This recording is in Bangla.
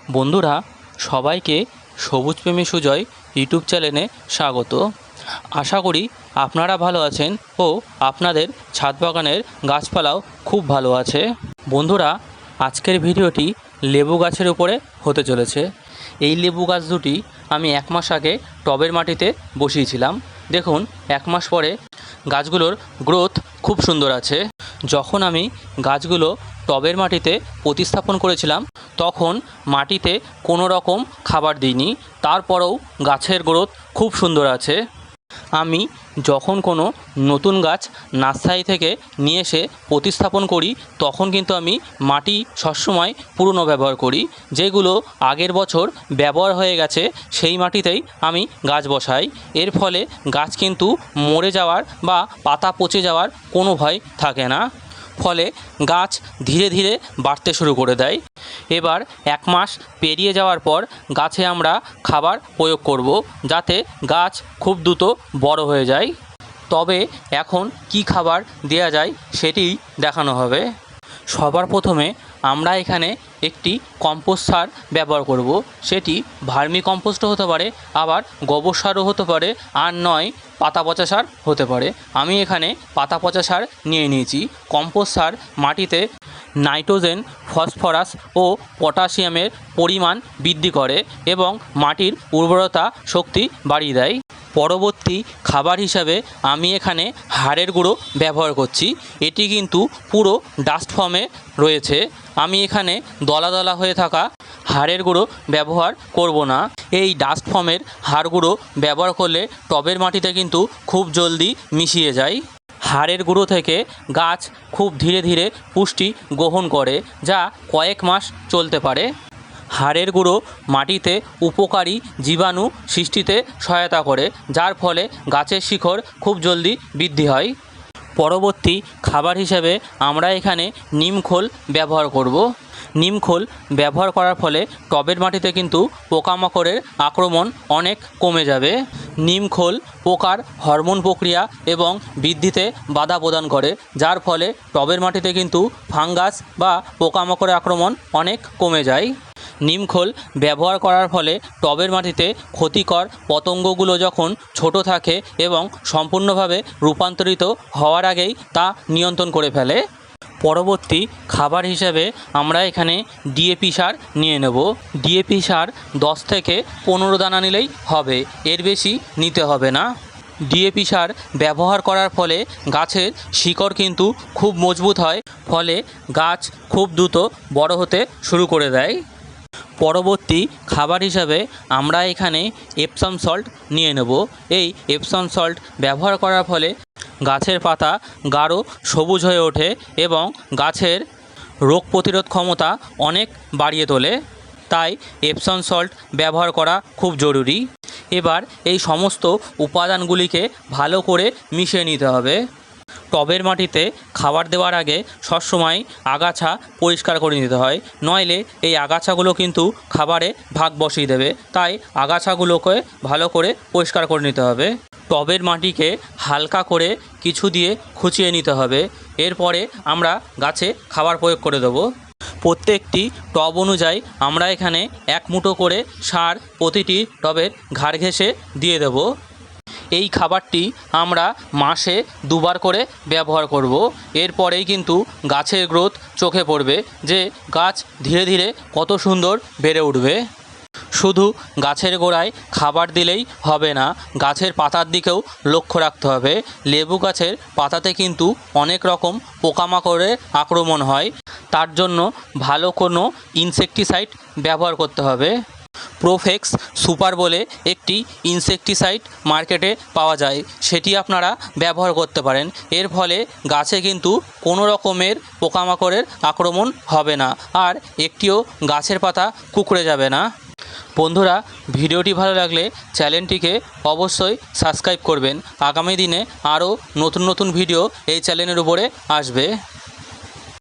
বন্ধুরা, সবাইকে সবুজ প্রেমী সুজয় ইউটিউব চ্যানেলে স্বাগত। আশা করি আপনারা ভালো আছেন ও আপনাদের ছাদ বাগানের গাছপালাও খুব ভালো আছে। বন্ধুরা, আজকের ভিডিওটি লেবু গাছের উপরে হতে চলেছে। এই লেবু গাছ দুটি আমি 1 মাস আগে টবের মাটিতে বসিয়েছিলাম। দেখুন, 1 মাস পরে গাছগুলোর গ্রোথ খুব সুন্দর আছে। যখন আমি গাছগুলো টবের মাটিতে প্রতিস্থাপন করেছিলাম তখন মাটিতে কোনো রকম খাবার দিইনি, তারপরেও গাছের গ্রোথ খুব সুন্দর আছে। আমি যখন কোনো নতুন গাছ নার্সারি থেকে নিয়ে এসে প্রতিস্থাপন করি তখন কিন্তু আমি মাটি সবসময় পুরনো ব্যবহার করি। যেগুলো আগের বছর ব্যবহার হয়ে গেছে সেই মাটিতেই আমি গাছ বসাই। এর ফলে গাছ কিন্তু মরে যাওয়ার বা পাতা পচে যাওয়ার কোনো ভয় থাকে না। ফলে গাছ ধীরে ধীরে বাড়তে শুরু করে দেয়। এবার 1 মাস পেরিয়ে যাওয়ার পর গাছে আমরা খাবার প্রয়োগ করব, যাতে গাছ খুব দ্রুত বড় হয়ে যায়। তবে এখন কি খাবার দেয়া যায় সেটি দেখানো হবে। সবার প্রথমে আমরা এখানে একটি কম্পোস্ট সার ব্যবহার করব। সেটি ভার্মি কম্পোস্টও হতে পারে, আবার গোবর সারও হতে পারে, আর নয় পাতা পচা সার হতে পারে। আমি এখানে পাতা পচা সার নিয়ে নিয়েছি। কম্পোস্ট সার মাটিতে নাইট্রোজেন, ফসফরাস ও পটাশিয়ামের পরিমাণ বৃদ্ধি করে এবং মাটির উর্বরতা শক্তি বাড়িয়ে দেয়। পরবর্তী খাবার হিসাবে আমি এখানে হাড়ের গুঁড়ো ব্যবহার করছি। এটি কিন্তু পুরো ডাস্ট ফর্মে রয়েছে। আমি এখানে দলা দলা হয়ে থাকা হাড়ের গুঁড়ো ব্যবহার করব না। এই ডাস্ট ফর্মের হাড় গুঁড়ো ব্যবহার করলে টবের মাটিতে কিন্তু খুব জলদি মিশিয়ে যায়। হাড়ের গুঁড়ো থেকে গাছ খুব ধীরে ধীরে পুষ্টি গ্রহণ করে, যা কয়েক মাস চলতে পারে। হাড়ের গুঁড়ো মাটিতে উপকারী জীবাণু সৃষ্টিতে সহায়তা করে, যার ফলে গাছের শিকড় খুব জলদি বৃদ্ধি হয়। পরবর্তী খাবার হিসেবে আমরা এখানে নিমখোল ব্যবহার করব। নিমখোল ব্যবহার করার ফলে টবের মাটিতে কিন্তু পোকামাকড়ের আক্রমণ অনেক কমে যাবে। নিমখোল পোকার হরমোন প্রক্রিয়া এবং বৃদ্ধিতে বাধা প্রদান করে, যার ফলে টবের মাটিতে কিন্তু ফাঙ্গাস বা পোকামাকড়ের আক্রমণ অনেক কমে যায়। নিমখোল ব্যবহার করার ফলে টবের মাটিতে ক্ষতিকর পতঙ্গগুলো যখন ছোট থাকে এবং সম্পূর্ণভাবে রূপান্তরিত হওয়ার আগেই তা নিয়ন্ত্রণ করে ফেলে। পরবর্তী খাবার হিসেবে আমরা এখানে ডিএপি সার নিয়ে নেব। ডিএপি সার 10 থেকে 15 দানা নিলেই হবে, এর বেশি নিতে হবে না। ডিএপি সার ব্যবহার করার ফলে গাছের শিকড় কিন্তু খুব মজবুত হয়, ফলে গাছ খুব দ্রুত বড় হতে শুরু করে দেয়। পরবর্তী খাবার হিসাবে আমরা এখানে এপসম সল্ট নিয়ে নেব। এই এপসম সল্ট ব্যবহার করার ফলে গাছের পাতা গাঢ় সবুজ হয়ে ওঠে এবং গাছের রোগ প্রতিরোধ ক্ষমতা অনেক বাড়িয়ে তোলে। তাই এপসম সল্ট ব্যবহার করা খুব জরুরি। এবার এই সমস্ত উপাদানগুলিকে ভালো করে মিশিয়ে নিতে হবে। টবের মাটিতে খাবার দেওয়ার আগে সবসময় আগাছা পরিষ্কার করে নিতে হয়, নইলে এই আগাছাগুলো কিন্তু খাবারে ভাগ বসিয়ে দেবে। তাই আগাছাগুলোকে ভালো করে পরিষ্কার করে নিতে হবে। টবের মাটিকে হালকা করে কিছু দিয়ে খুঁচিয়ে নিতে হবে। এরপরে আমরা গাছে খাবার প্রয়োগ করে দেবো। প্রত্যেকটি টব অনুযায়ী আমরা এখানে 1 মুঠো করে সার প্রতিটি টবের ঘাড় ঘেঁষে দিয়ে দেব। এই খাবারটি আমরা মাসে 2 বার করে ব্যবহার করব। এরপরেই কিন্তু গাছের গ্রোথ চোখে পড়বে যে গাছ ধীরে ধীরে কত সুন্দর বেড়ে উঠবে। শুধু গাছের গোড়ায় খাবার দিলেই হবে না, গাছের পাতার দিকেও লক্ষ্য রাখতে হবে। লেবু গাছের পাতাতে কিন্তু অনেক রকম পোকামাকড়ের আক্রমণ হয়, তার জন্য ভালো কোনো ইনসেকটিসাইড ব্যবহার করতে হবে। প্রোফেক্স সুপার বলে একটি ইনসেকটিসাইড মার্কেটে পাওয়া যায়, সেটি আপনারা ব্যবহার করতে পারেন। এর ফলে গাছে কিন্তু কোনো রকমের পোকামাকড়ের আক্রমণ হবে না, আর একটিও গাছের পাতা কুঁকড়ে যাবে না। বন্ধুরা, ভিডিওটি ভালো লাগলে চ্যানেলটিকে অবশ্যই সাবস্ক্রাইব করবেন। আগামী দিনে আরও নতুন নতুন ভিডিও এই চ্যানেলের উপরে আসবে।